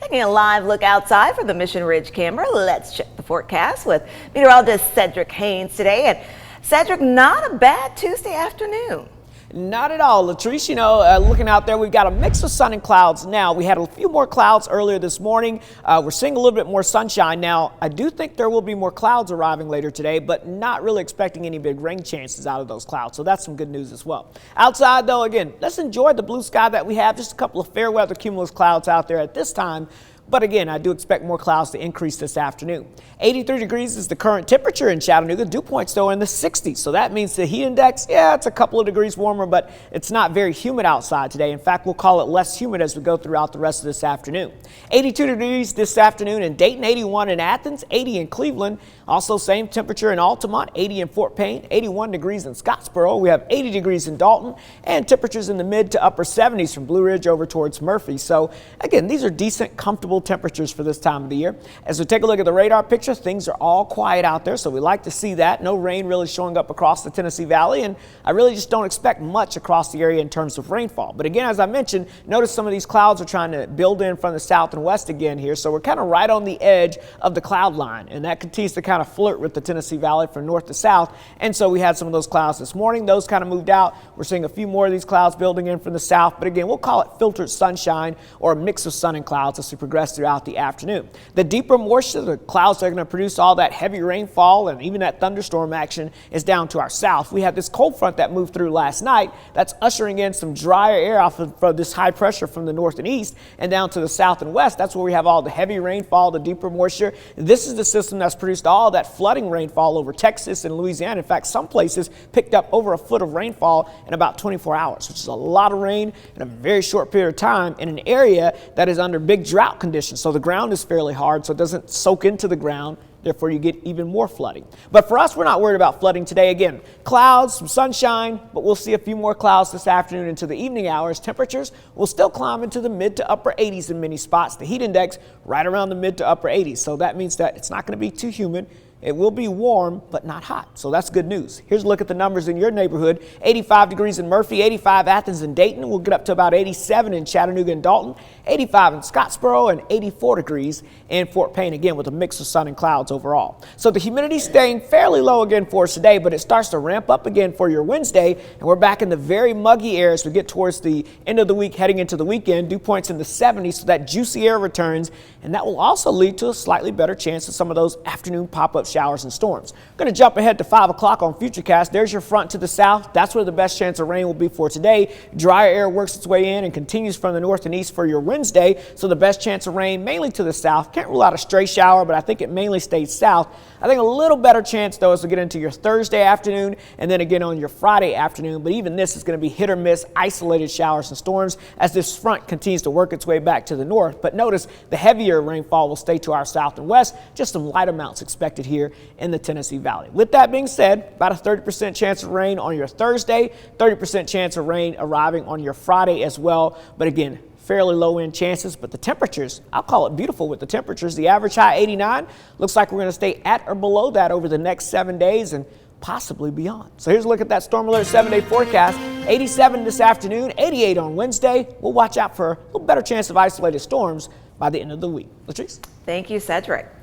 Taking a live look outside from the Mission Ridge camera, let's check the forecast with meteorologist Cedric Haynes today. And Cedric, not a bad Tuesday afternoon. Not at all, Latrice. Looking out there, we've got a mix of sun and clouds now. We had a few more clouds earlier this morning. We're seeing a little bit more sunshine now. I do think there will be more clouds arriving later today, but not really expecting any big rain chances out of those clouds. So that's some good news as well. Outside, though, again, let's enjoy the blue sky that we have. Just a couple of fair weather cumulus clouds out there at this time. But again, I do expect more clouds to increase this afternoon. 83 degrees is the current temperature in Chattanooga. Dew points, though, are in the 60s. So that means the heat index, it's a couple of degrees warmer, but it's not very humid outside today. In fact, we'll call it less humid as we go throughout the rest of this afternoon. 82 degrees this afternoon in Dayton, 81 in Athens, 80 in Cleveland. Also, same temperature in Altamont, 80 in Fort Payne, 81 degrees in Scottsboro. We have 80 degrees in Dalton, and temperatures in the mid to upper 70s from Blue Ridge over towards Murphy. So again, these are decent, comfortable temperatures for this time of the year. As we take a look at the radar picture, things are all quiet out there, so we like to see that. No rain really showing up across the Tennessee Valley, and I really just don't expect much across the area in terms of rainfall. But again, as I mentioned, notice some of these clouds are trying to build in from the south and west again here, so we're kind of right on the edge of the cloud line, and that continues to kind of flirt with the Tennessee Valley from north to south. And so we had some of those clouds this morning. Those kind of moved out. We're seeing a few more of these clouds building in from the south, but again, we'll call it filtered sunshine or a mix of sun and clouds as we progress throughout the afternoon. The deeper moisture, the clouds that are going to produce all that heavy rainfall and even that thunderstorm action, is down to our south. We had this cold front that moved through last night that's ushering in some drier air off of this high pressure from the north and east and down to the south and west. That's where we have all the heavy rainfall, the deeper moisture. This is the system that's produced all that flooding rainfall over Texas and Louisiana. In fact, some places picked up over a foot of rainfall in about 24 hours, which is a lot of rain in a very short period of time in an area that is under big drought conditions. So the ground is fairly hard, so it doesn't soak into the ground. Therefore, you get even more flooding. But for us, we're not worried about flooding today. Again, clouds, some sunshine, but we'll see a few more clouds this afternoon into the evening hours. Temperatures will still climb into the mid to upper 80s in many spots. The heat index right around the mid to upper 80s. So that means that it's not going to be too humid. It will be warm, but not hot. So that's good news. Here's a look at the numbers in your neighborhood. 85 degrees in Murphy, 85 Athens and Dayton. We'll get up to about 87 in Chattanooga and Dalton, 85 in Scottsboro, and 84 degrees in Fort Payne, again, with a mix of sun and clouds overall. So the humidity staying fairly low again for us today, but it starts to ramp up again for your Wednesday, and we're back in the very muggy air as we get towards the end of the week, heading into the weekend. Dew points in the 70s, so that juicy air returns, and that will also lead to a slightly better chance of some of those afternoon pop-up showers and storms. Going to jump ahead to 5 o'clock on Futurecast. There's your front to the south. That's where the best chance of rain will be for today. Drier air works its way in and continues from the north and east for your Wednesday. So the best chance of rain mainly to the south. Can't rule out a stray shower, but I think it mainly stays south. I think a little better chance, though, as we get into your Thursday afternoon and then again on your Friday afternoon. But even this is going to be hit or miss, isolated showers and storms as this front continues to work its way back to the north. But notice the heavier rainfall will stay to our south and west. Just some light amounts expected here in the Tennessee Valley. With that being said, about a 30% chance of rain on your Thursday, 30% chance of rain arriving on your Friday as well. But again, fairly low end chances, but the temperatures, I'll call it beautiful with the temperatures. The average high 89, looks like we're going to stay at or below that over the next 7 days and possibly beyond. So here's a look at that Storm Alert 7-day forecast. 87 this afternoon, 88 on Wednesday. We'll watch out for a little better chance of isolated storms by the end of the week. Latrice? Thank you, Cedric.